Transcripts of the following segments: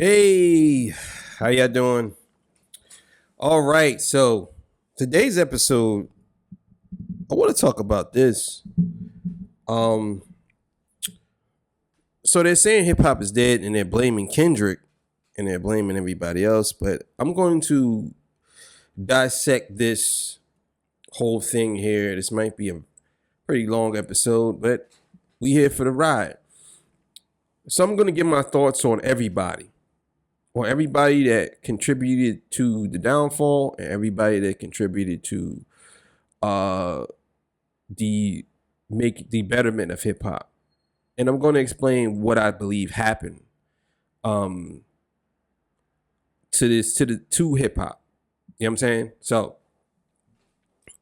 Hey, how y'all doing? All right, so today's episode, I want to talk about this. Um, so they're saying hip hop is dead, and they're blaming Kendrick, and they're blaming everybody else. But I'm going to dissect this whole thing here. This might be a pretty long episode, but we here for the ride. So I'm going to give my thoughts on everybody that contributed to the downfall, and everybody that contributed to uh the make the betterment of hip hop. And I'm going to explain what I believe happened um to hip hop. You know what I'm saying? So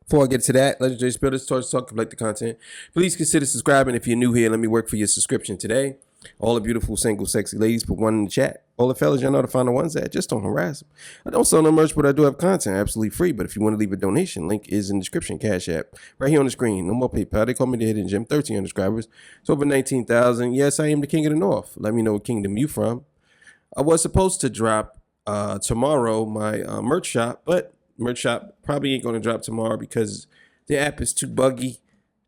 before I get to that, Legendary Spiriters, Torch Talk, collect the content. Please consider subscribing if you're new here. Let me work for your subscription today. All the beautiful, single, sexy ladies, put one in the chat. All the fellas, y'all know to find the ones that just don't harass them. I don't sell no merch, but I do have content absolutely free. But if you want to leave a donation, link is in the description. Cash app right here on the screen. No more PayPal. They call me the Hidden Gem. 1,300 subscribers. It's over 19,000. Yes, I am the king of the North. Let me know what kingdom you from. I was supposed to drop tomorrow my merch shop, but merch shop probably ain't going to drop tomorrow because the app is too buggy.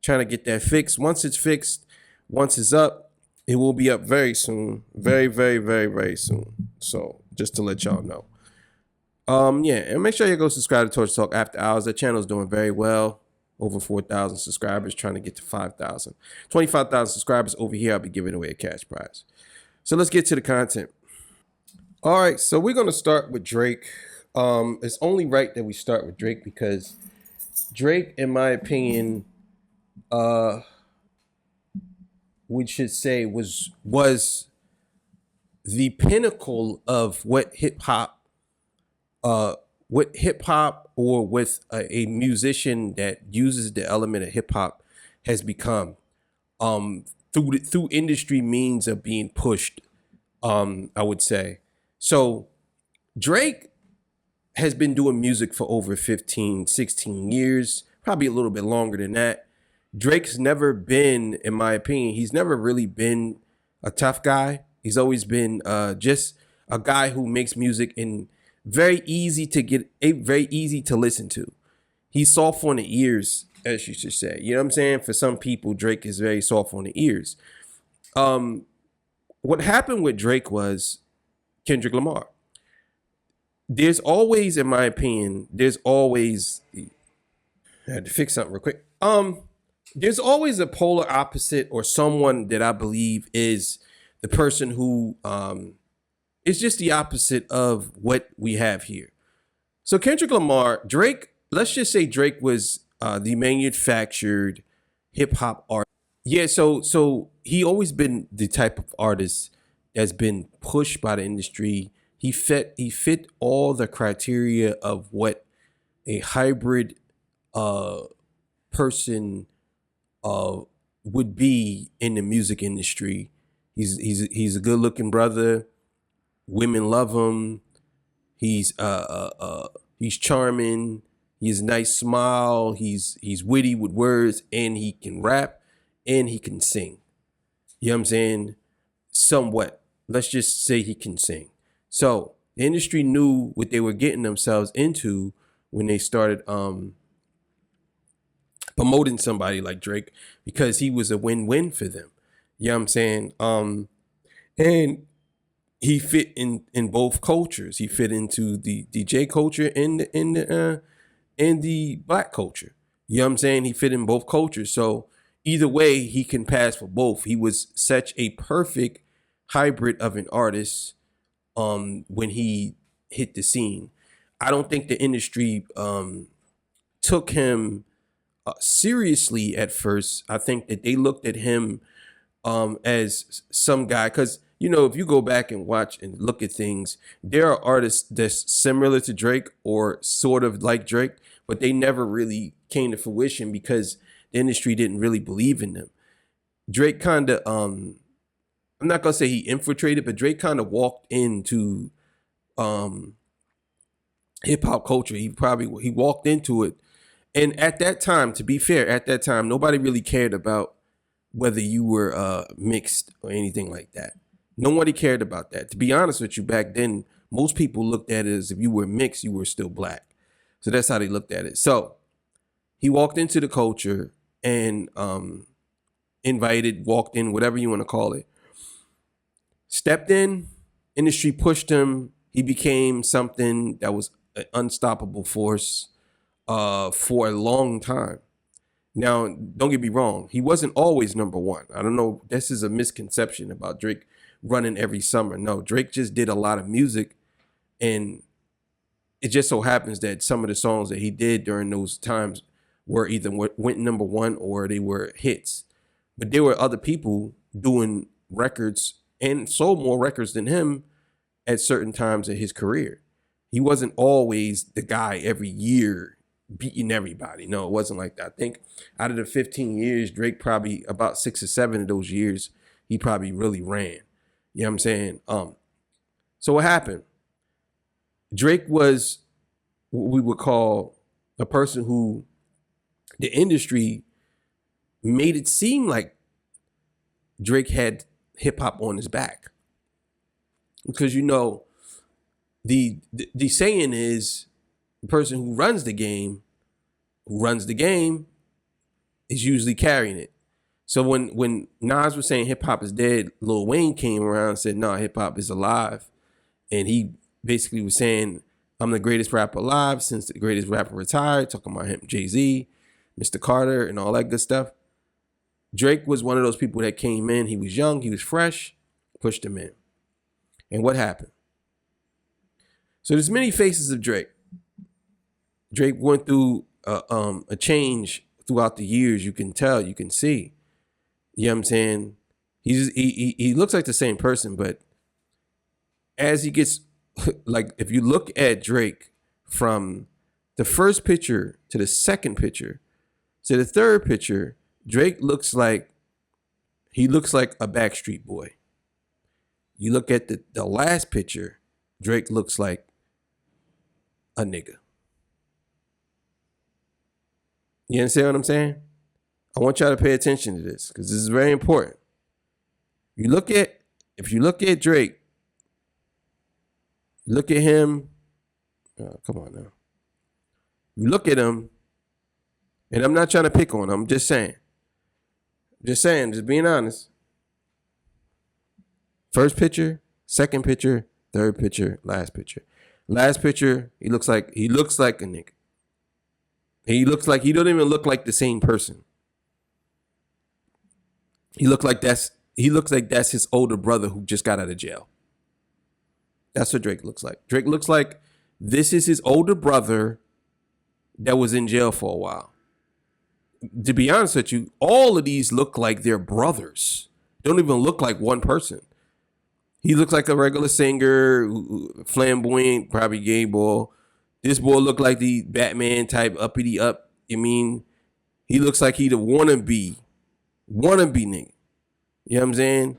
Trying to get that fixed. Once it's fixed, once it's up, it will be up very soon. Very, very, very, very soon. So just to let y'all know. Yeah, and make sure you go subscribe to Torch Talk After Hours. That channel is doing very well. Over 4,000 subscribers, trying to get to 5,000. 25,000 subscribers over here. I'll be giving away a cash prize. So let's get to the content. All right, so we're gonna start with Drake. It's only right that we start with Drake because Drake, in my opinion, uh, we should say was the pinnacle of what hip hop or with a musician that uses the element of hip hop has become. Through industry means of being pushed. I would say so. Drake has been doing music for over 15, 16 years, probably a little bit longer than that. Drake's never been, in my opinion, he's never really been a tough guy. He's always been just a guy who makes music and very easy to listen to. He's soft on the ears, as you should say. You know what I'm saying? For some people, Drake is very soft on the ears. Um, what happened with Drake was Kendrick Lamar. There's always, in my opinion, I had to fix something real quick. There's always a polar opposite or someone that I believe is the person who is just the opposite of what we have here. So Kendrick Lamar, Drake, let's just say Drake was the manufactured hip hop artist. Yeah, so he always been the type of artist that's been pushed by the industry. He fit all the criteria of what a hybrid uh person would be in the music industry. He's a good looking brother. Women love him. He's charming. He has a nice smile. He's witty with words, and he can rap, and he can sing. You know what I'm saying? Somewhat. Let's just say he can sing. So the industry knew what they were getting themselves into when they started promoting somebody like Drake because he was a win-win for them. You know what I'm saying? And he fit in both cultures. He fit into the DJ culture and the black culture. You know what I'm saying? He fit in both cultures. So either way, he can pass for both. He was such a perfect hybrid of an artist when he hit the scene. I don't think the industry took him seriously at first. I think that they looked at him as some guy because if you go back and watch and look at things, there are artists that's similar to Drake or sort of like Drake, but they never really came to fruition because the industry didn't really believe in them. Drake kind of I'm not gonna say he infiltrated, but Drake kind of walked into um hip hop culture. He walked into it. And at that time, to be fair, at that time, nobody really cared about whether you were mixed or anything like that. Nobody cared about that. To be honest with you, back then, most people looked at it as if you were mixed, you were still black. So that's how they looked at it. So he walked into the culture and walked in, whatever you want to call it. Stepped in, industry pushed him. He became something that was an unstoppable force for a long time. Now, don't get me wrong. He wasn't always number one. I don't know. This is a misconception about Drake running every summer. No, Drake just did a lot of music, and it just so happens that some of the songs that he did during those times were either went number one or they were hits. But there were other people doing records and sold more records than him at certain times of his career. He wasn't always the guy every year beating everybody. No, it wasn't like that. I think out of the 15 years, Drake probably about 6 or 7 of those years, he probably really ran. You know what I'm saying? So what happened? Drake was what we would call a person who the industry made it seem like Drake had hip hop on his back. Because, you know, the saying is the person who runs the game is usually carrying it. So when Nas was saying hip hop is dead, Lil Wayne came around and said, no, hip hop is alive. And he basically was saying, I'm the greatest rapper alive since the greatest rapper retired, talking about him, Jay-Z, Mr. Carter, and all that good stuff. Drake was one of those people that came in. He was young, he was fresh, pushed him in. And what happened? So there's many faces of Drake. Drake went through a change throughout the years. You can tell, you can see. You know what I'm saying? He looks like the same person, but as he gets, like, if you look at Drake from the first picture to the second picture to the third picture, Drake looks like a Backstreet Boy. You look at the last picture, Drake looks like a nigga. You understand what I'm saying? I want y'all to pay attention to this because this is very important. If you look at Drake, look at him. Oh, come on now. You look at him, and I'm not trying to pick on him. I'm just saying, just being honest. First picture, second picture, third picture, last picture. Last picture, he looks like a nigga. He don't even look like the same person. He looks like that's his older brother who just got out of jail. That's what Drake looks like. Drake looks like this is his older brother that was in jail for a while. To be honest with you, all of these look like they're brothers. They don't even look like one person. He looks like a regular singer, flamboyant, probably gay boy. This boy looked like the Batman type uppity up. I mean, he looks like he the wannabe nigga. You know what I'm saying?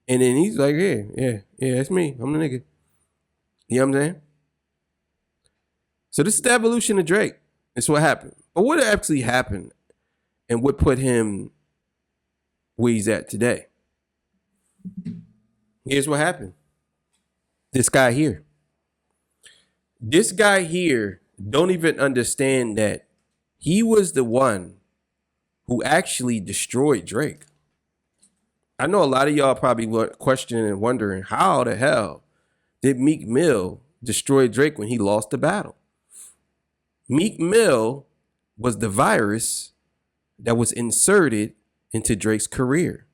And then he's like, yeah, that's me. I'm the nigga. You know what I'm saying? So this is the evolution of Drake. That's what happened. But what actually happened and what put him where he's at today? Here's what happened. This guy here don't even understand that he was the one who actually destroyed Drake. I know a lot of y'all probably were questioning and wondering how the hell did Meek Mill destroy Drake when he lost the battle? Meek Mill was the virus that was inserted into Drake's career.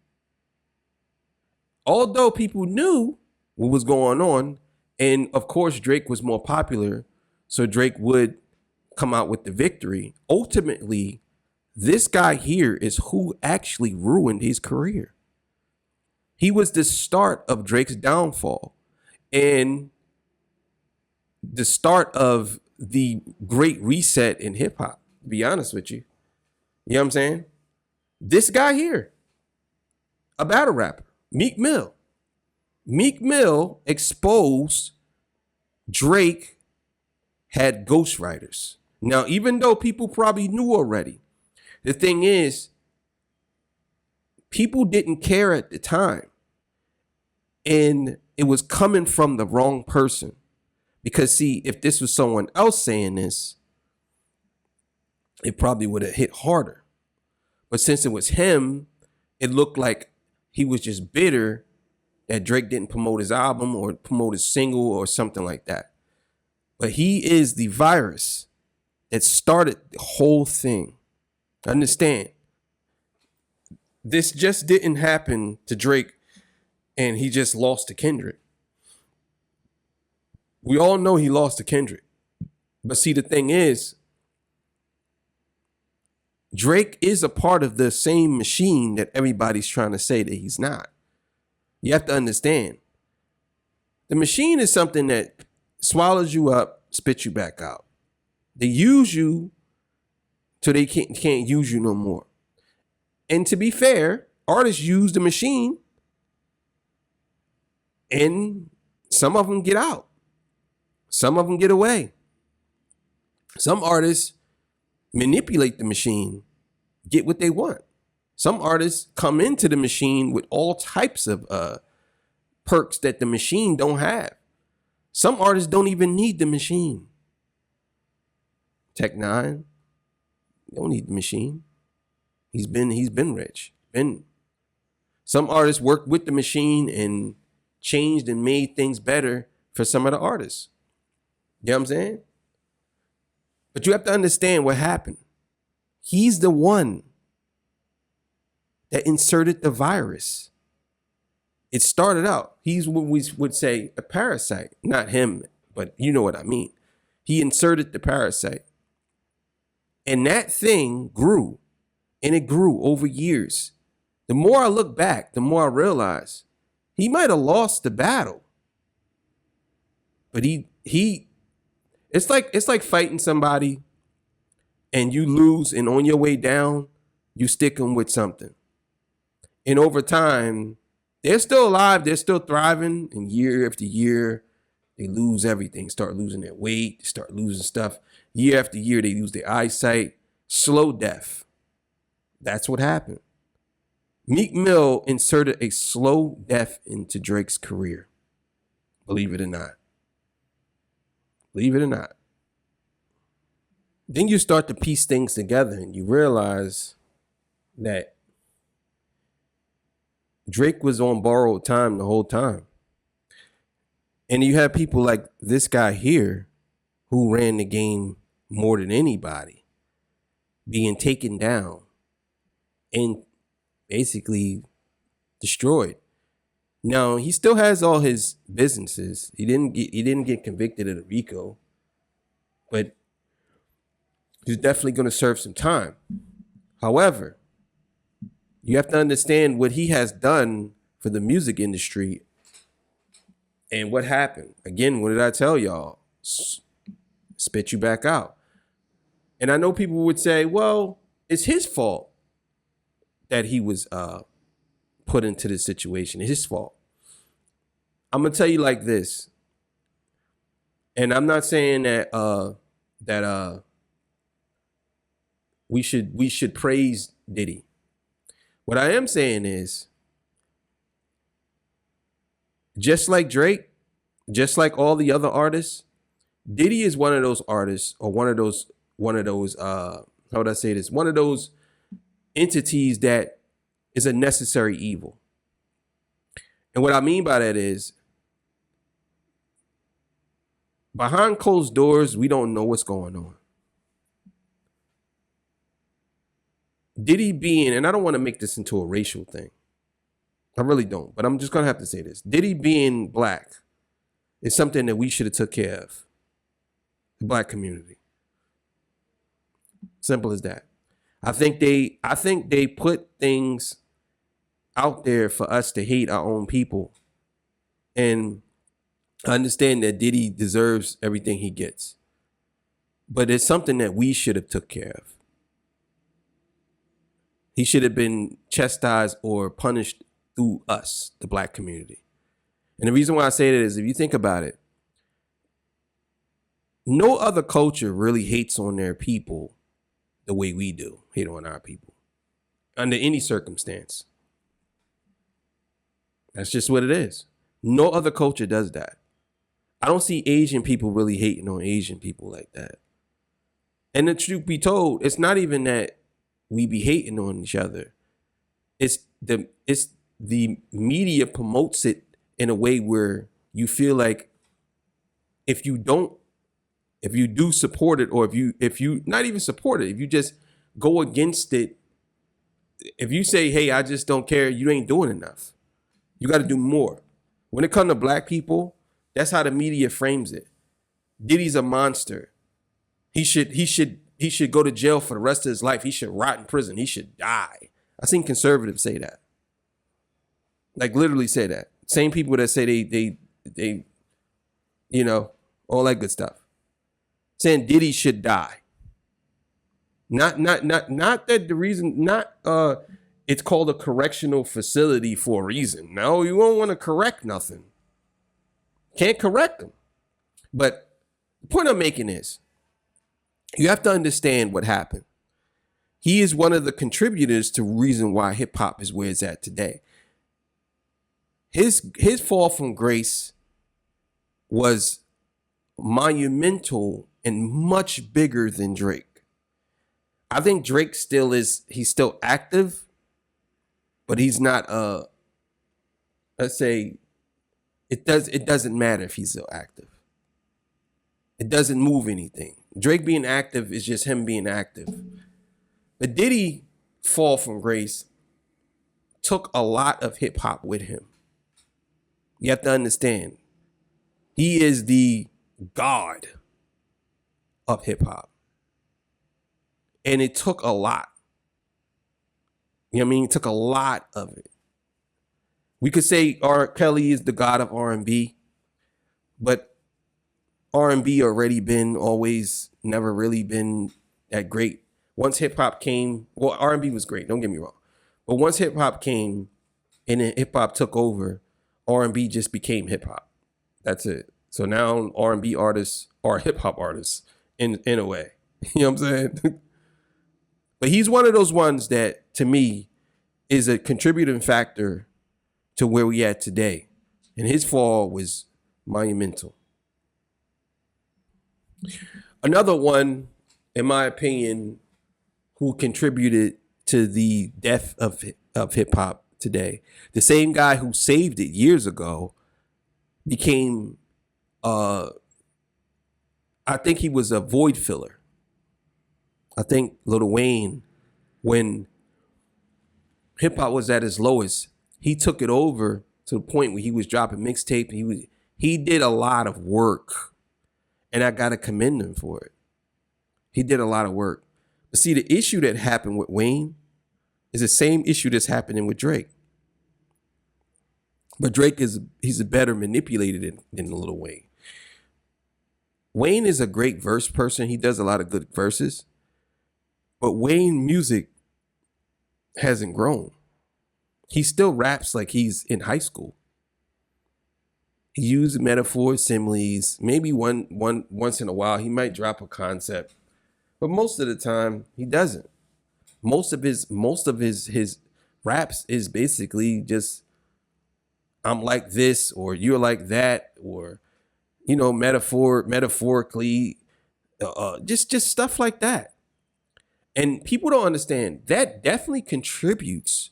Although people knew what was going on, and of course Drake was more popular, so Drake would come out with the victory. Ultimately, this guy here is who actually ruined his career. He was the start of Drake's downfall and the start of the great reset in hip hop, to be honest with you. You know what I'm saying? This guy here, a battle rapper, Meek Mill. Meek Mill exposed Drake had ghostwriters. Now, even though people probably knew already, the thing is, people didn't care at the time. And it was coming from the wrong person. Because see, if this was someone else saying this, it probably would have hit harder. But since it was him, it looked like he was just bitter that Drake didn't promote his album or promote his single or something like that. But he is the virus that started the whole thing. Understand, this just didn't happen to Drake and he just lost to Kendrick. We all know he lost to Kendrick. But see, the thing is, Drake is a part of the same machine that everybody's trying to say that he's not. You have to understand. The machine is something that swallows you up, spits you back out. They use you till they can't use you no more. And to be fair, artists use the machine and some of them get out. Some of them get away. Some artists manipulate the machine, get what they want. Some artists come into the machine with all types of perks that the machine don't have. Some artists don't even need the machine. Tech Nine, don't need the machine. He's been rich. Some artists worked with the machine and changed and made things better for some of the artists. You know what I'm saying? But you have to understand what happened. He's the one that inserted the virus. It started out, he's what we would say a parasite. Not him, but you know what I mean. He inserted the parasite. And that thing grew. And it grew over years. The more I look back, the more I realize he might have lost the battle. But it's like fighting somebody and you lose, and on your way down, you stick them with something. And over time, they're still alive, they're still thriving, and year after year, they lose everything, start losing their weight, start losing stuff. Year after year, they lose their eyesight, slow death. That's what happened. Meek Mill inserted a slow death into Drake's career. Believe it or not. Believe it or not. Then you start to piece things together and you realize that Drake was on borrowed time the whole time. And you have people like this guy here who ran the game more than anybody being taken down and basically destroyed. Now, he still has all his businesses. He didn't get convicted of the RICO, but he's definitely going to serve some time. However, you have to understand what he has done for the music industry and what happened. Again, what did I tell y'all? Spit you back out. And I know people would say, well, it's his fault that he was put into this situation. It's his fault. I'm gonna tell you like this, and I'm not saying that we should praise Diddy. What I am saying is, just like Drake, just like all the other artists, Diddy is one of those artists, or one of those how would I say this? One of those entities that is a necessary evil. And what I mean by that is, behind closed doors, we don't know what's going on. Diddy being, and I don't want to make this into a racial thing. I really don't, but I'm just going to have to say this. Diddy being black is something that we should have took care of. The black community. Simple as that. I think they put things out there for us to hate our own people. And I understand that Diddy deserves everything he gets. But it's something that we should have took care of. He should have been chastised or punished through us, the black community. And the reason why I say that is, if you think about it, no other culture really hates on their people the way we do, hate on our people, under any circumstance. That's just what it is. No other culture does that. I don't see Asian people really hating on Asian people like that. And the truth be told, it's not even that we be hating on each other. It's the media promotes it in a way where you feel like if you do support it, or if you not even support it, if you just go against it, if you say, hey, I just don't care, you ain't doing enough. You got to do more. When it comes to black people, that's how the media frames it. Diddy's a monster. He should go to jail for the rest of his life. He should rot in prison. He should die. I seen conservatives say that. Like literally say that. Same people that say they all that good stuff. Saying Diddy should die. Not that the reason, it's called a correctional facility for a reason. No, you won't want to correct nothing. Can't correct them. But the point I'm making is, you have to understand what happened. He is one of the contributors to the reason why hip hop is where it's at today. His fall from grace was monumental and much bigger than Drake. I think Drake he's still active, but he's not let's say it doesn't matter if he's still active. It doesn't move anything. Drake being active is just him being active. But Diddy fall from grace took a lot of hip hop with him. You have to understand, he is the god of hip hop. And it took a lot. You know what I mean? It took a lot of it. We could say R. Kelly is the god of R&B, but R&B never really been that great. Once hip hop came, well, R&B was great, don't get me wrong. But once hip hop came and then hip hop took over, R&B just became hip hop. That's it. So now R&B artists are hip hop artists in a way. You know what I'm saying? But he's one of those ones that, to me, is a contributing factor to where we at today. And his fall was monumental. Another one, in my opinion, who contributed to the death of hip hop today, the same guy who saved it years ago, became, I think he was a void filler. I think Lil Wayne, when hip hop was at its lowest, he took it over to the point where he was dropping mixtape. He did a lot of work, and I gotta commend him for it. He did a lot of work. But see, the issue that happened with Wayne is the same issue that's happening with Drake. But Drake he's a better manipulator than Lil Wayne. Wayne is a great verse person. He does a lot of good verses. But Wayne music hasn't grown. He still raps like he's in high school. He uses metaphors, similes. Maybe once in a while he might drop a concept, but most of the time he doesn't. Most of his raps is basically just, I'm like this, or you're like that, or metaphorically, just stuff like that. And people don't understand that definitely contributes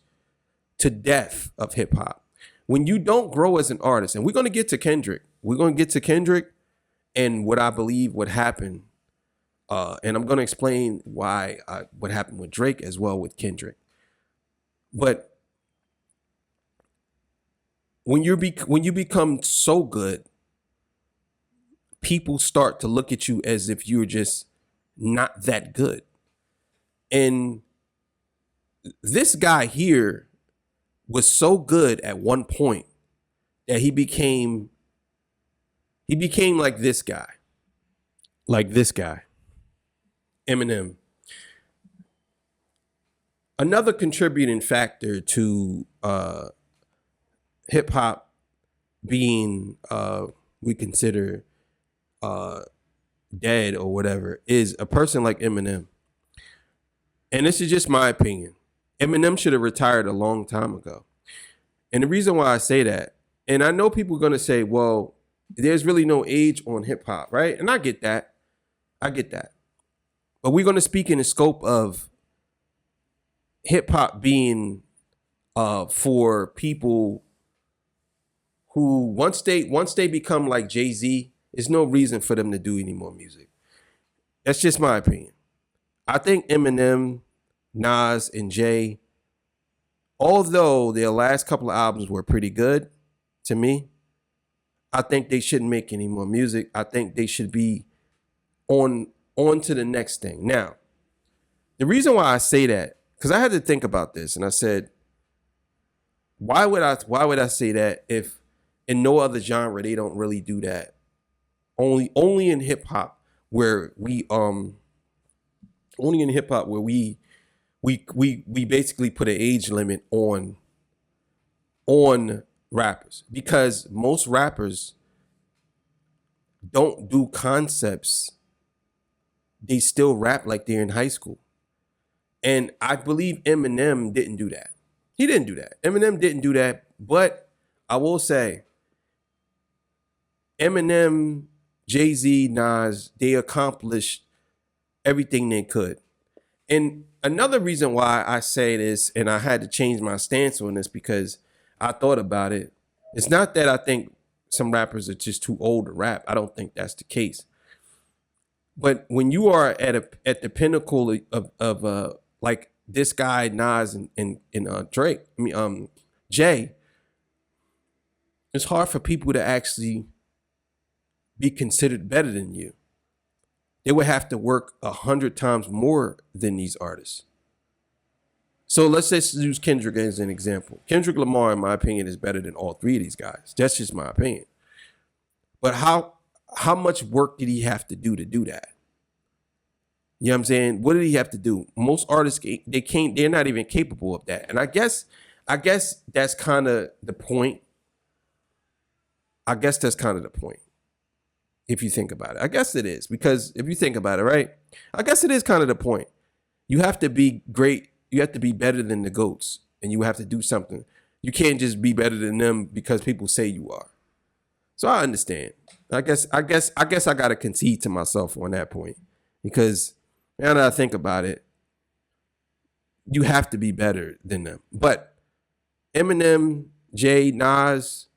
to death of hip hop. When you don't grow as an artist, and we're going to get to Kendrick. We're going to get to Kendrick and what I believe would happen. And I'm going to explain what happened with Drake as well with Kendrick. But when you become so good, people start to look at you as if you're just not that good. And this guy here was so good at one point that he became like this guy. Eminem. Another contributing factor to hip hop being we consider dead or whatever is a person like Eminem. And this is just my opinion. Eminem should have retired a long time ago. And the reason why I say that And I know people are gonna say, well, there's really no age on hip hop, right? And I get that. I get that. But we're gonna speak in the scope of hip hop being for people who once they become like Jay-Z, there's no reason for them to do any more music. That's just my opinion. I think Eminem, Nas, and Jay, although their last couple of albums were pretty good to me, I think they shouldn't make any more music. I think they should be on to the next thing. Now, the reason why I say that, because I had to think about this, and I said, why would I say that if in no other genre they don't really do that? Only in hip hop where we basically put an age limit on rappers, because most rappers don't do concepts. They still rap like they're in high school. And I believe Eminem didn't do that. He didn't do that. Eminem didn't do that. But I will say, Eminem, Jay-Z, Nas, they accomplished everything they could. And another reason why I say this, and I had to change my stance on this because I thought about it, it's not that I think some rappers are just too old to rap. I don't think that's the case. But when you are at the pinnacle of like this guy Nas and Drake, Jay, it's hard for people to actually be considered better than you. They would have to work 100 times more than these artists. So let's just use Kendrick as an example. Kendrick Lamar, in my opinion, is better than all three of these guys. That's just my opinion. But how much work did he have to do that? You know what I'm saying? What did he have to do? Most artists, they're not even capable of that. And I guess that's kind of the point. If you think about it. I guess it is, because if you think about it, right? I guess it is kind of the point. You have to be great. You have to be better than the GOATs, and you have to do something. You can't just be better than them because people say you are. So I understand. I guess I got to concede to myself on that point, because now that I think about it, you have to be better than them. But Eminem, Jay, Nas,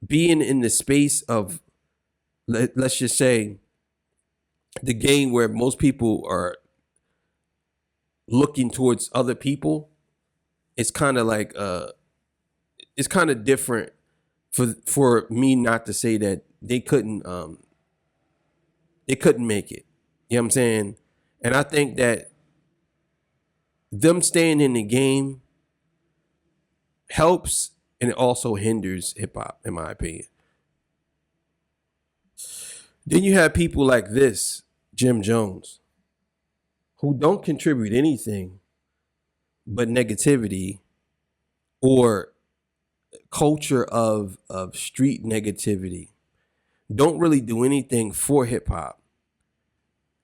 being in the space of, let's just say, the game where most people are looking towards other people, it's kind of like it's kind of different for me not to say that they couldn't make it. You know what I'm saying? And I think that them staying in the game helps, and it also hinders hip hop, in my opinion. Then you have people like this, Jim Jones, who don't contribute anything but negativity or culture of street negativity. Don't really do anything for hip hop.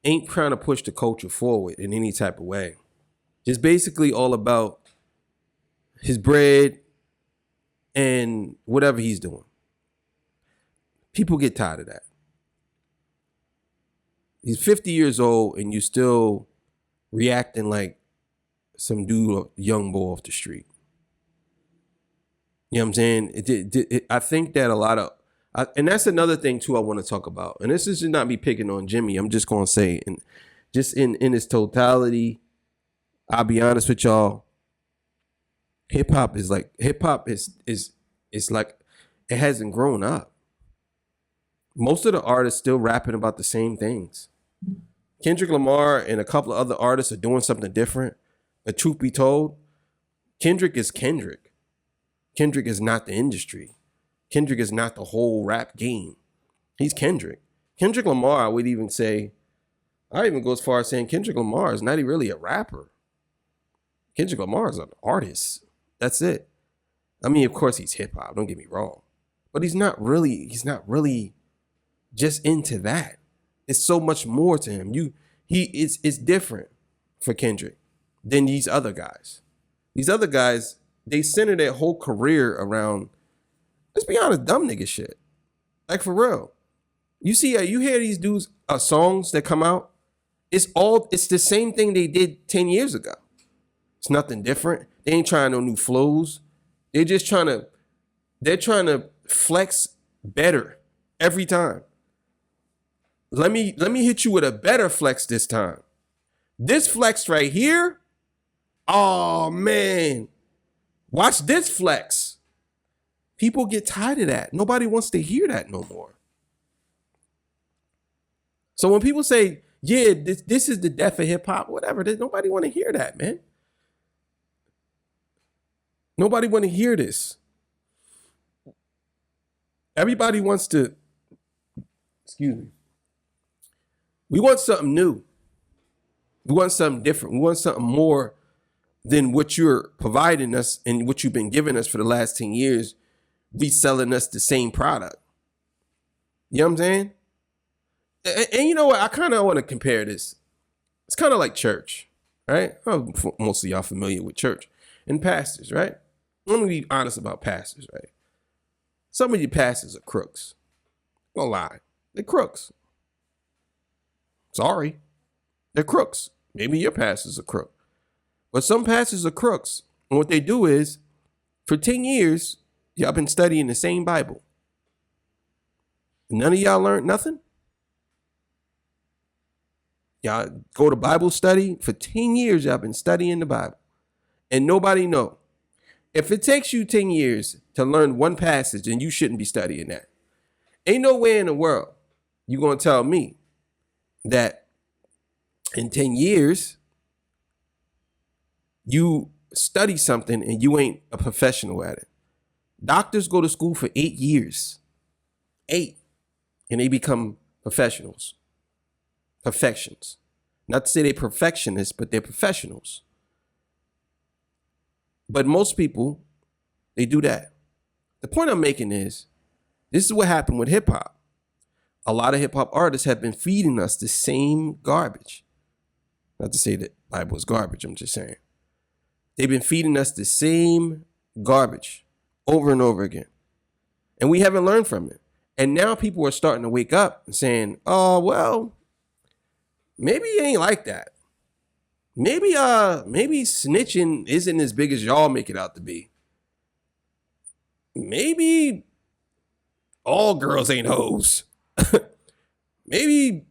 Ain't trying to push the culture forward in any type of way. Just basically all about his bread and whatever he's doing. People get tired of that. He's 50 years old and you still reacting like some dude, or young boy off the street. You know what I'm saying? I think that a lot of, and that's another thing too I want to talk about. And this is just not me picking on Jimmy. I'm just going to say, and just in its totality, I'll be honest with y'all. Hip hop is like it hasn't grown up. Most of the artists still rapping about the same things. Kendrick Lamar and a couple of other artists are doing something different. But truth be told, Kendrick is Kendrick. Kendrick is not the industry. Kendrick is not the whole rap game. He's Kendrick. Kendrick Lamar, I would even say, I even go as far as saying Kendrick Lamar is not really a rapper. Kendrick Lamar is an artist. That's it. I mean, of course he's hip hop, don't get me wrong. But he's not really just into that. It's so much more to him. It's different for Kendrick than these other guys. These other guys, they center their whole career around Let's be honest, dumb nigga shit. Like for real. You see, you hear these dudes songs that come out. It's the same thing they did 10 years ago. It's nothing different. They ain't trying no new flows. They're trying to flex better every time. Let me hit you with a better flex this time. This flex right here. Oh man. Watch this flex. People get tired of that. Nobody wants to hear that no more. So when people say, yeah, this is the death of hip hop, whatever, nobody want to hear that, man. Nobody want to hear this. Everybody wants to, excuse me. We want something new. We want something different. We want something more than what you're providing us and what you've been giving us for the last 10 years. Reselling us the same product. You know what I'm saying? And you know what? I kind of want to compare this. It's kind of like church, right? Oh, most of y'all familiar with church and pastors, right? Let me be honest about pastors, right? Some of you pastors are crooks. I'm gonna lie. They're crooks. Sorry. They're crooks. Maybe your pastor's a crook. But some pastors are crooks. And what they do is, for 10 years, y'all been studying the same Bible. None of y'all learned nothing? Y'all go to Bible study. For 10 years, y'all been studying the Bible. And nobody know. If it takes you 10 years to learn one passage, then you shouldn't be studying that. Ain't no way in the world you're going to tell me that in 10 years, you study something and you ain't a professional at it. Doctors go to school for 8 years. 8. And they become professionals. Perfections. Not to say they're perfectionists, but they're professionals. But most people, they do that. The point I'm making is, this is what happened with hip hop. A lot of hip hop artists have been feeding us the same garbage. Not to say that Bible is garbage, I'm just saying. They've been feeding us the same garbage over and over again. And we haven't learned from it. And now people are starting to wake up and saying, oh, well, maybe it ain't like that. Maybe snitching isn't as big as y'all make it out to be. Maybe all girls ain't hoes. Maybe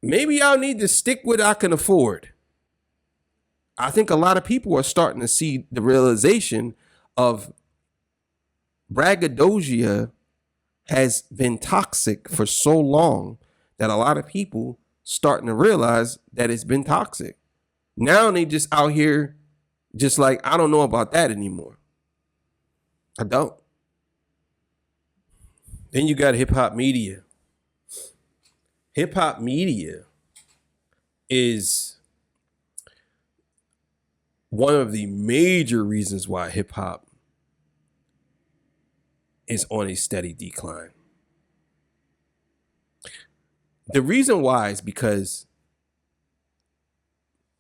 y'all need to stick with what I can afford. I think a lot of people are starting to see the realization of braggadocio has been toxic for so long that a lot of people starting to realize that it's been toxic. Now they just out here just like, I don't know about that anymore. I don't. Then you got hip hop media. Hip hop media is one of the major reasons why hip hop is on a steady decline. The reason why is because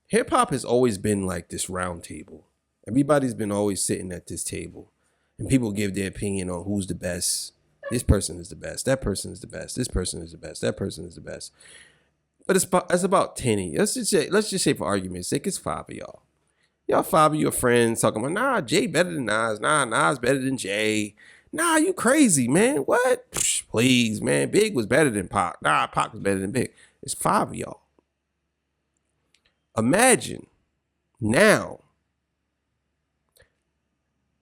hip hop has always been like this round table. Everybody's been always sitting at this table and people give their opinion on who's the best. This person is the best. That person is the best. This person is the best. That person is the best. But it's about 10. Let's just say for argument's sake, it's 5 of y'all. Y'all 5 of your friends talking about, nah, Jay better than Nas. Nah, Nas better than Jay. Nah, you crazy, man. What? Psh, please, man. Big was better than Pac. Nah, Pac was better than Big. It's 5 of y'all. Imagine now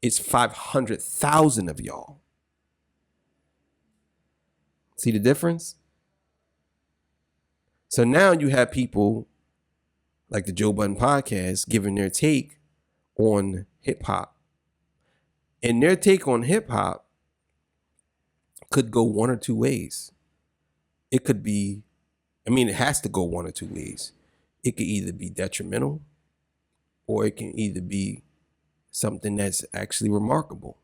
it's 500,000 of y'all. See the difference? So now you have people like the Joe Budden podcast giving their take on hip hop. And their take on hip hop could go one or two ways. It could be, it has to go one or two ways. It could either be detrimental or it can either be something that's actually remarkable.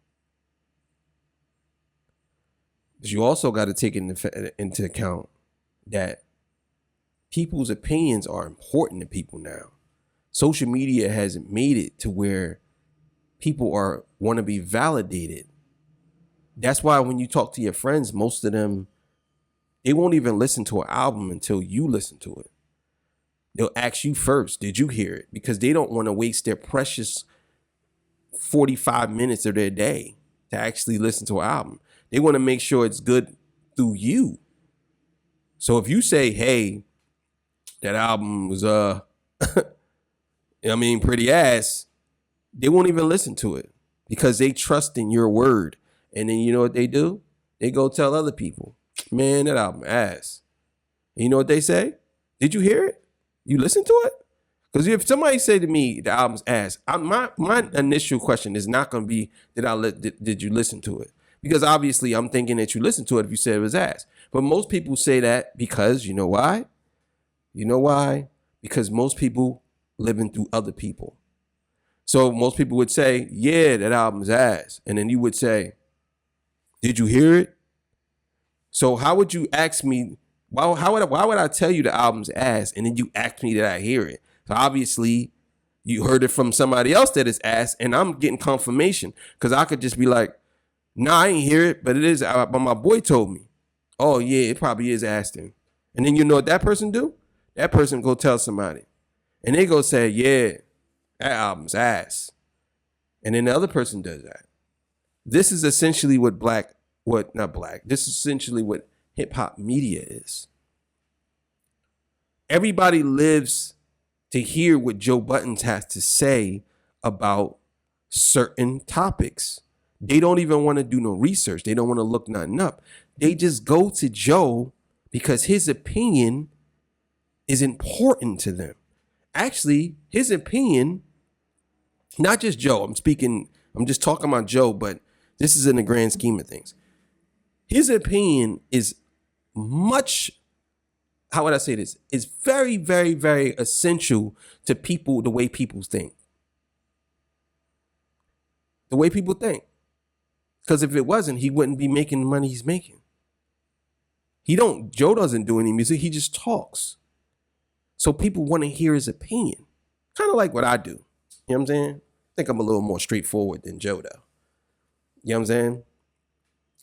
But you also got to take into account that people's opinions are important to people now. Social media has made it to where people want to be validated That's why when you talk to your friends, most of them, they won't even listen to an album until you listen to it. They'll ask you first, did you hear it? Because they don't want to waste their precious 45 minutes of their day to actually listen to an album. They want to make sure it's good through you. So if you say, hey, that album was pretty ass, they won't even listen to it because they trust in your word. And then you know what they do? They go tell other people, man, that album ass. And you know what they say? Did you hear it? You listen to it? Because if somebody say to me the album's ass, my initial question is not going to be did you listen to it? Because obviously I'm thinking that you listened to it if you said it was ass. But most people say that because you know why? You know why? Because most people living through other people. So most people would say, yeah, that album's ass. And then you would say, did you hear it? So how would you ask me? Why would I tell you the album's ass and then you ask me that I hear it? So obviously you heard it from somebody else that is ass, and I'm getting confirmation because I could just be like, nah, I ain't hear it, but it is. But my boy told me. Oh yeah, it probably is ass then. And then you know what that person do? That person go tell somebody, and they go say, yeah, that album's ass. And then the other person does that. This is essentially this is essentially what hip hop media is. Everybody lives to hear what Joe Buttons has to say about certain topics. They don't even want to do no research. They don't want to look nothing up. They just go to Joe because his opinion is important to them. Actually, his opinion, not just Joe, I'm just talking about Joe, but this is in the grand scheme of things. His opinion is much, how would I say this? Is very, very, very essential to people, the way people think. The way people think. Because if it wasn't, he wouldn't be making the money he's making. Joe doesn't do any music, he just talks. So people want to hear his opinion. Kind of like what I do. You know what I'm saying? I think I'm a little more straightforward than Joe, though. You know what I'm saying?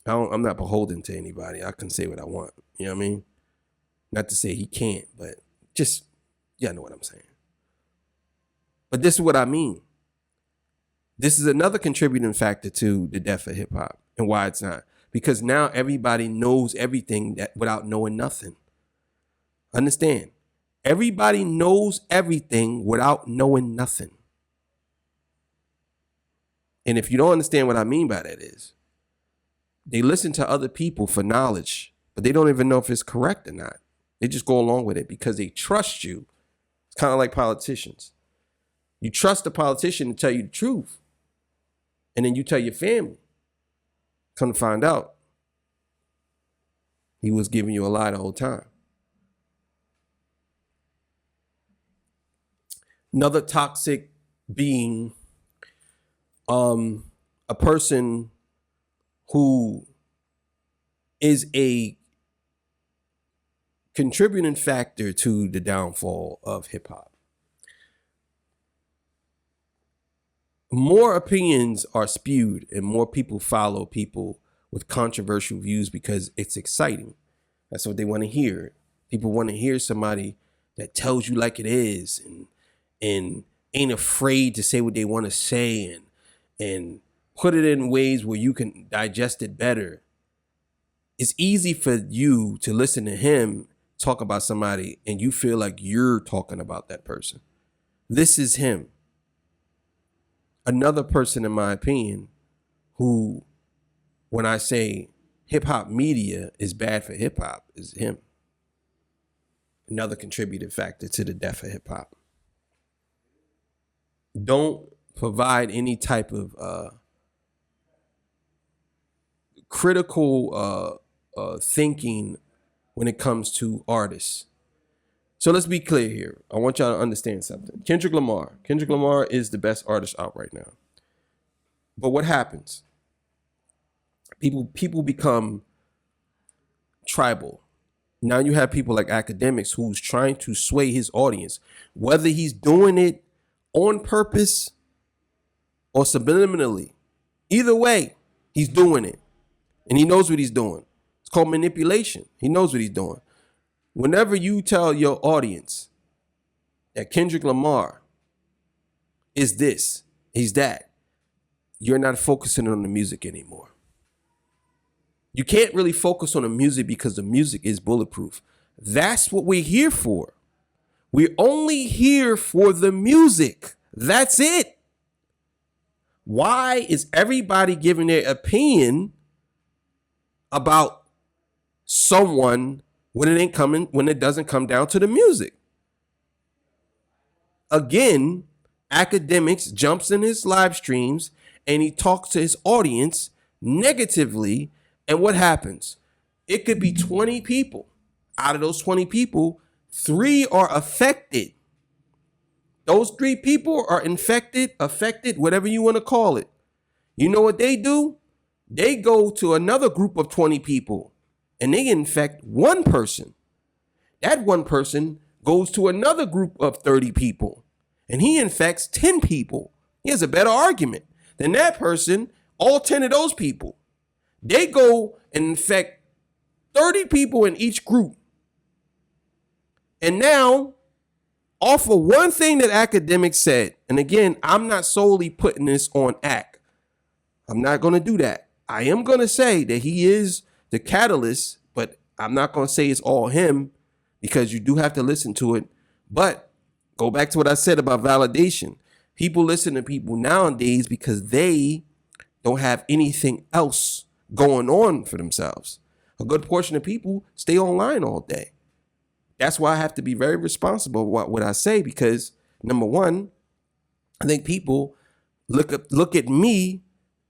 I'm not beholden to anybody. I can say what I want. You know what I mean? Not to say he can't, but just, y'all know what I'm saying. But this is what I mean. This is another contributing factor to the death of hip hop and why it's not. Because now everybody knows everything without knowing nothing. Understand? Everybody knows everything without knowing nothing. And if you don't understand what I mean by that is, they listen to other people for knowledge, but they don't even know if it's correct or not. They just go along with it because they trust you. It's kind of like politicians. You trust the politician to tell you the truth. And then you tell your family. Come to find out, he was giving you a lie the whole time. Another toxic being, a person who is a contributing factor to the downfall of hip hop. More opinions are spewed and more people follow people with controversial views because it's exciting. That's what they want to hear. People want to hear somebody that tells you like it is and ain't afraid to say what they want to say and put it in ways where you can digest it better. It's easy for you to listen to him talk about somebody and you feel like you're talking about that person. This is him. Another person, in my opinion, who, when I say hip hop media is bad for hip hop, is him. Another contributing factor to the death of hip hop. Don't provide any type of critical thinking when it comes to artists. So let's be clear here. I want y'all to understand something. Kendrick Lamar is the best artist out right now. But what happens? People become tribal. Now you have people like academics who's trying to sway his audience, whether he's doing it on purpose or subliminally. Either way, he's doing it. And he knows what he's doing. It's called manipulation. He knows what he's doing. Whenever you tell your audience that Kendrick Lamar is this, he's that, you're not focusing on the music anymore. You can't really focus on the music because the music is bulletproof. That's what we're here for. We're only here for the music. That's it. Why is everybody giving their opinion about someone when it doesn't come down to the music? Again, Academics jumps in his live streams and he talks to his audience negatively. And what happens? It could be 20 people. Out of those 20 people, 3 are affected. Those 3 people are infected, affected, whatever you want to call it. You know what they do? They go to another group of 20 people and they infect one person. That one person goes to another group of 30 people and he infects 10 people. He has a better argument than that person. All 10 of those people, they go and infect 30 people in each group. And now, off of one thing that Academics said, and again, I'm not solely putting this on Ack. I'm not going to do that. I am going to say that he is the catalyst, but I'm not going to say it's all him because you do have to listen to it. But go back to what I said about validation. People listen to people nowadays because they don't have anything else going on for themselves. A good portion of people stay online all day. That's why I have to be very responsible about what I say, because number one, I think people look at me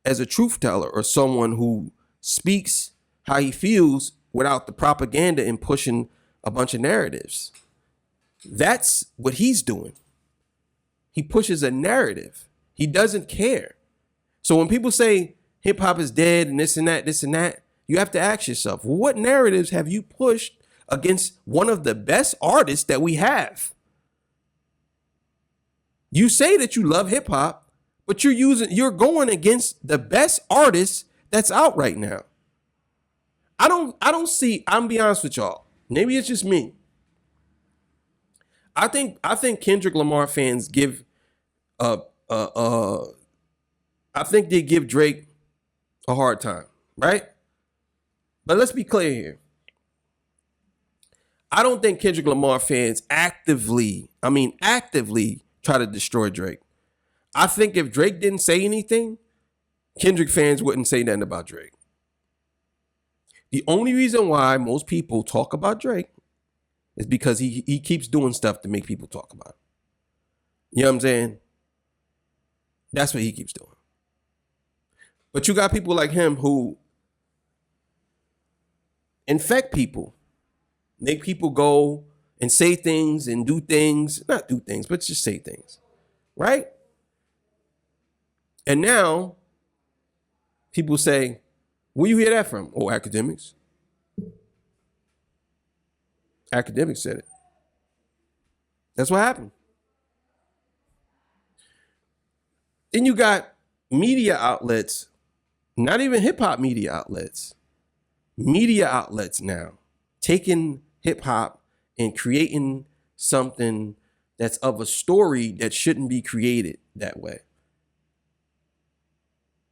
as a truth teller or someone who speaks how he feels without the propaganda and pushing a bunch of narratives. That's what he's doing. He pushes a narrative. He doesn't care. So when people say hip hop is dead and this and that, you have to ask yourself, well, what narratives have you pushed against one of the best artists that we have? You say that you love hip hop, but you're going against the best artist that's out right now. I'm gonna be honest with y'all. Maybe it's just me. I think Kendrick Lamar fans I think they give Drake a hard time, right? But let's be clear here. I don't think Kendrick Lamar fans actively try to destroy Drake. I think if Drake didn't say anything, Kendrick fans wouldn't say nothing about Drake. The only reason why most people talk about Drake is because he keeps doing stuff to make people talk about it. You know what I'm saying? That's what he keeps doing. But you got people like him who infect people, make people go and say things and do things, not do things, but just say things, right? And now people say, where you hear that from? Oh, Academics. Academics said it. That's what happened. Then you got media outlets, not even hip hop media outlets now, taking hip hop and creating something that's of a story that shouldn't be created that way.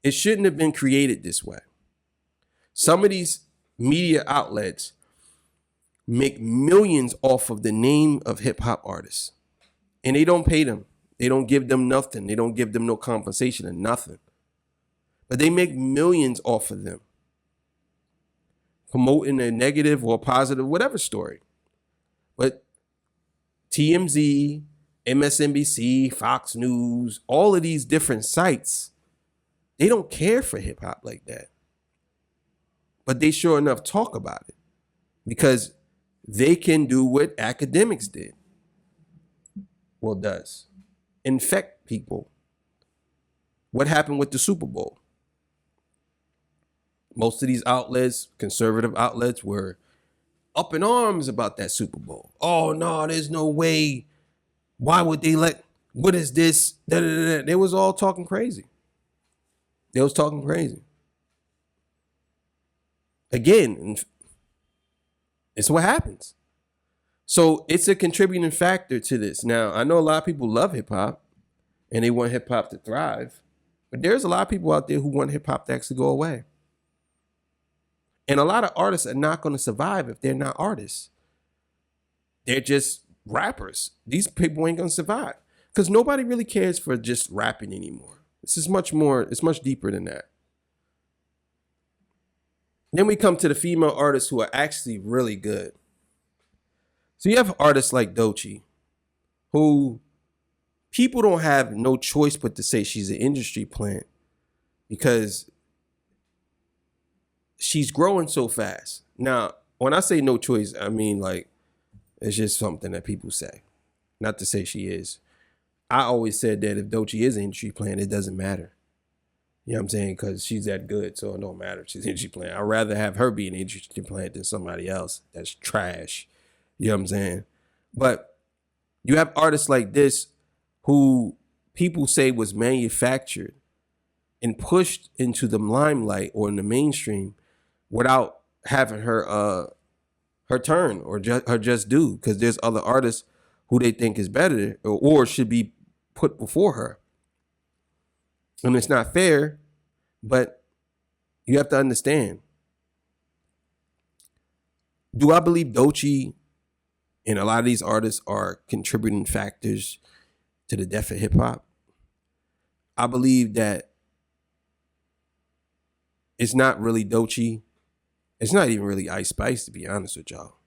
It shouldn't have been created this way. Some of these media outlets make millions off of the name of hip hop artists, and they don't pay them. They don't give them nothing. They don't give them no compensation or nothing. But they make millions off of them, promoting a negative or positive, whatever story. But TMZ, MSNBC, Fox News, all of these different sites, they don't care for hip hop like that. But they sure enough talk about it because they can do what Academics did. Well, does. Infect people. What happened with the Super Bowl? Most of these outlets, conservative outlets, were up in arms about that Super Bowl. Oh, no, there's no way. Why would they what is this? Da, da, da, da. They was all talking crazy. They was talking crazy. Again, it's what happens. So it's a contributing factor to this. Now, I know a lot of people love hip hop and they want hip hop to thrive, but there's a lot of people out there who want hip hop to actually go away. And a lot of artists are not going to survive if they're not artists. They're just rappers. These people ain't going to survive because nobody really cares for just rapping anymore. This is much more, it's much deeper than that. Then we come to the female artists who are actually really good. So you have artists like Doechii, who people don't have no choice but to say she's an industry plant because she's growing so fast. Now, when I say no choice, I mean like it's just something that people say, not to say she is. I always said that if Doechii is an industry plant, it doesn't matter. You know what I'm saying? Because she's that good, so it don't matter if she's an industry plant. I'd rather have her be an industry plant than somebody else that's trash. You know what I'm saying? But you have artists like this who people say was manufactured and pushed into the limelight or in the mainstream without having her turn or her just due, because there's other artists who they think is better or should be put before her. And it's not fair, but you have to understand. Do I believe Doechii and a lot of these artists are contributing factors to the death of hip hop? I believe that it's not really Doechii. It's not even really Ice Spice, to be honest with y'all.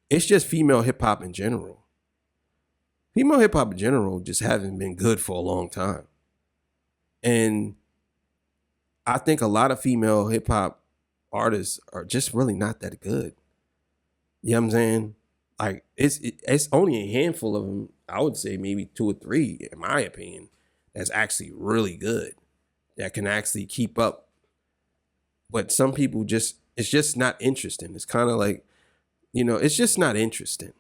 It's just female hip hop in general. Female hip hop in general just haven't been good for a long time. And I think a lot of female hip hop artists are just really not that good. You know what I'm saying? Like it's only a handful of them. I would say maybe 2 or 3, in my opinion, that's actually really good, that can actually keep up. But some people it's just not interesting. It's kind of like, it's just not interesting.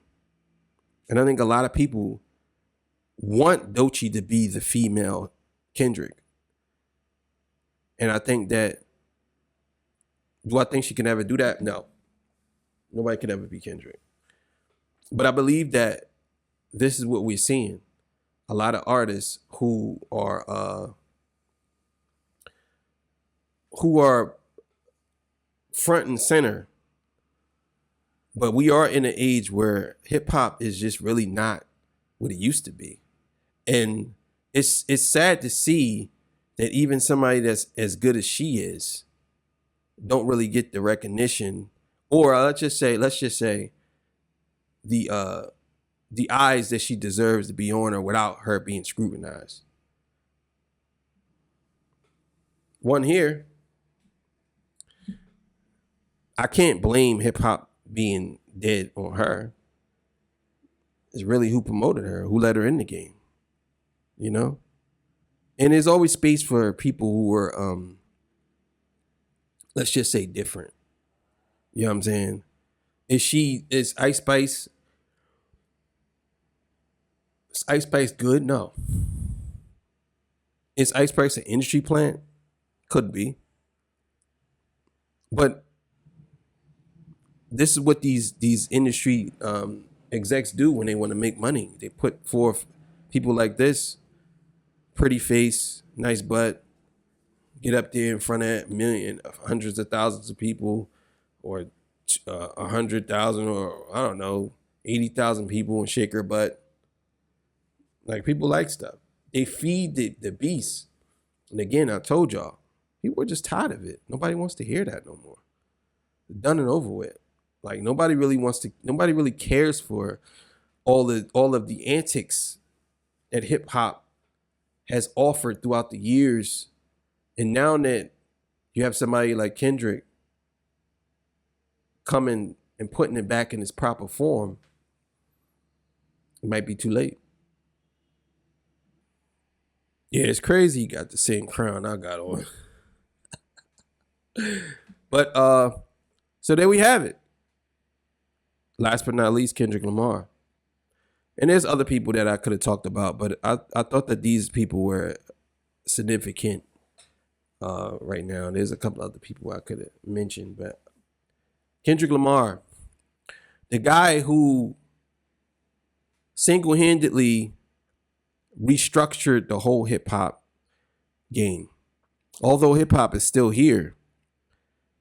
And I think a lot of people want Doechii to be the female Kendrick. And I think that, do I think she can ever do that? No. Nobody could ever be Kendrick. But I believe that this is what we're seeing. A lot of artists who are front and center. But we are in an age where hip hop is just really not what it used to be. And it's sad to see that even somebody that's as good as she is don't really get the recognition, or let's just say the eyes that she deserves to be on her without her being scrutinized. One here, I can't blame hip hop being dead on her. It's really who promoted her, who let her in the game, And there's always space for people who were, let's just say, different. You know what I'm saying? Is Ice Spice good? No. Is Ice Spice an industry plant? Could be. But this is what these industry execs do when they want to make money. They put forth people like this, pretty face, nice butt, get up there in front of hundreds of thousands of people, or 100,000, or I don't know, 80,000 people, and shake her butt. Like, people like stuff. They feed the beast. And again, I told y'all, people are just tired of it. Nobody wants to hear that no more. Done and over with. Like, nobody really cares for all of the antics that hip hop has offered throughout the years. And now that you have somebody like Kendrick coming and putting it back in its proper form, it might be too late. Yeah, it's crazy. You got the same crown I got on. But so there we have it. Last but not least, Kendrick Lamar. And there's other people that I could have talked about, but I thought that these people were significant right now. There's a couple other people I could have mentioned, but Kendrick Lamar, the guy who single-handedly restructured the whole hip hop game. Although hip hop is still here,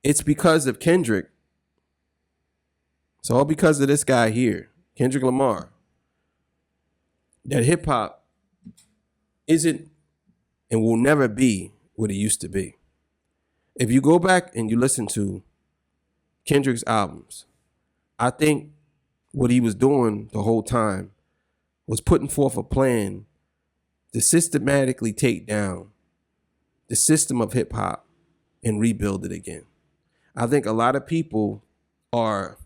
it's because of Kendrick. It's all because of this guy here, Kendrick Lamar, that hip hop isn't and will never be what it used to be. If you go back and you listen to Kendrick's albums, I think what he was doing the whole time was putting forth a plan to systematically take down the system of hip hop and rebuild it again. I think a lot of people are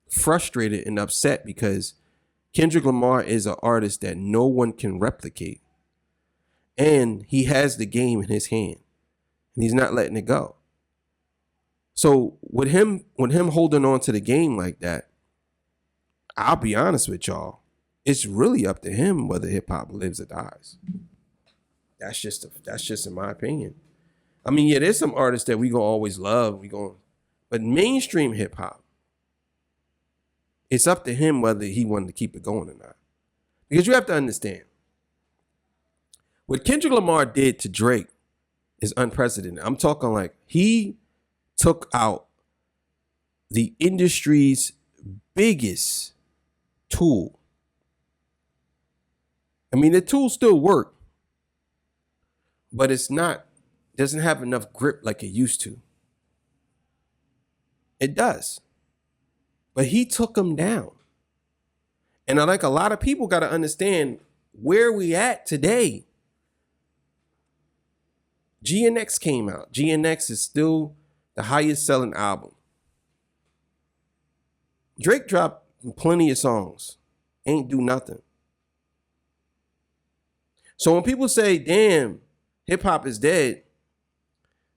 frustrated and upset because Kendrick Lamar is an artist that no one can replicate. And he has the game in his hand and he's not letting it go. So with him holding on to the game like that, I'll be honest with y'all, it's really up to him whether hip hop lives or dies. That's just in my opinion. I mean, yeah, there's some artists that we gonna always love. But mainstream hip hop, it's up to him whether he wanted to keep it going or not. Because you have to understand, what Kendrick Lamar did to Drake is unprecedented. I'm talking like he took out the industry's biggest tool. I mean, the tool still work, but doesn't have enough grip like it used to. It does. But he took him down. And I like a lot of people got to understand where we at today. GNX came out. GNX is still the highest selling album. Drake dropped plenty of songs. Ain't do nothing. So when people say, damn, hip hop is dead,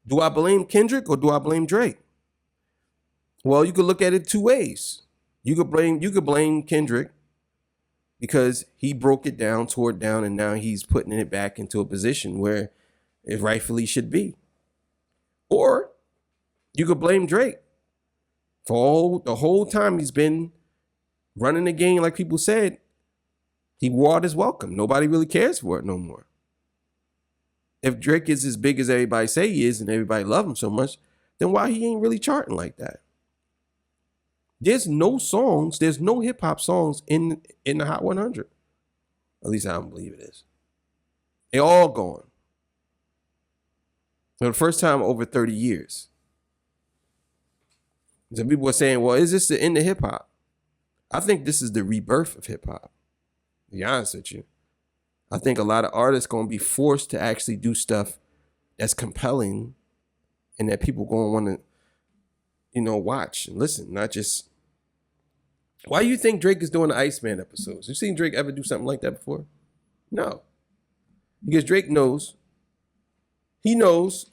do I blame Kendrick or do I blame Drake? Well, you could look at it two ways. You could blame Kendrick because he broke it down, tore it down, and now he's putting it back into a position where it rightfully should be. Or you could blame Drake for the whole time he's been running the game, like people said, he wore out his welcome. Nobody really cares for it no more. If Drake is as big as everybody say he is and everybody love him so much, then why he ain't really charting like that? There's no hip hop songs in the Hot 100. At least I don't believe it is. They all gone. For the first time over 30 years. Some people are saying, well, is this the end of hip hop? I think this is the rebirth of hip hop. To be honest with you. I think a lot of artists going to be forced to actually do stuff that's compelling and that people going to want to, watch and listen, not just. Why do you think Drake is doing the Iceman episodes? You seen Drake ever do something like that before? No. Because Drake knows. He knows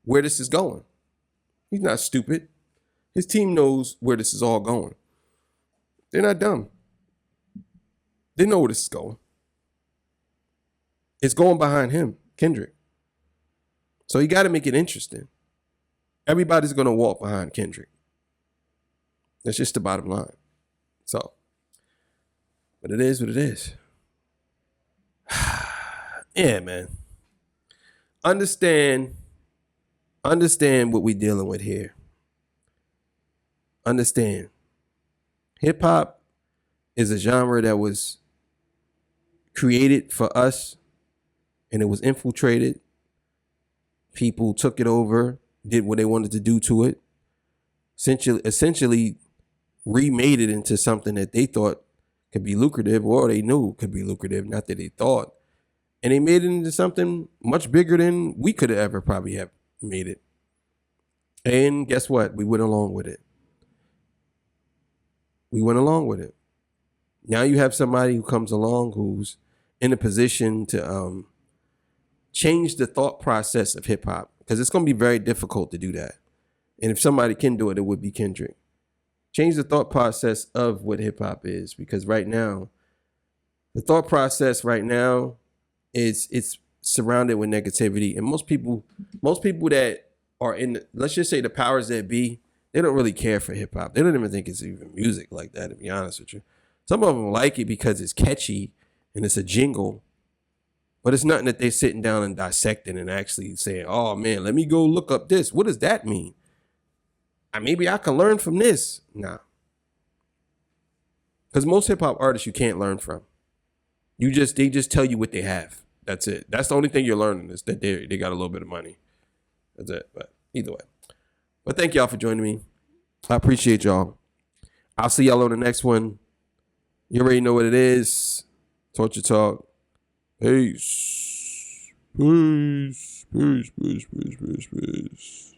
where this is going. He's not stupid. His team knows where this is all going. They're not dumb. They know where this is going. It's going behind him, Kendrick. So you got to make it interesting. Everybody's going to walk behind Kendrick. That's just the bottom line. So, but it is what it is. Yeah, man. Understand what we're dealing with here. Understand. Hip hop is a genre that was created for us and it was infiltrated. People took it over, did what they wanted to do to it. Essentially remade it into something that they thought could be lucrative or they knew could be lucrative, not that they thought. And they made it into something much bigger than we could have ever probably have made it. And guess what? We went along with it. We went along with it. Now you have somebody who comes along who's in a position to change the thought process of hip hop, because it's going to be very difficult to do that. And if somebody can do it, it would be Kendrick. Change the thought process of what hip hop is, because right now, the thought process right now is it's surrounded with negativity, and most people that are in, let's just say the powers that be, they don't really care for hip hop. They don't even think it's even music like that, to be honest with you. Some of them like it because it's catchy and it's a jingle, but it's nothing that they're sitting down and dissecting and actually saying, oh man, let me go look up this. What does that mean? Maybe I can learn from this. Nah. Because most hip hop artists you can't learn from. They just tell you what they have. That's it. That's the only thing you're learning, is that they got a little bit of money. That's it. But either way. But thank y'all for joining me. I appreciate y'all. I'll see y'all on the next one. You already know what it is. Torture Talk. Peace. Peace. Peace. Peace. Peace. Peace. Peace.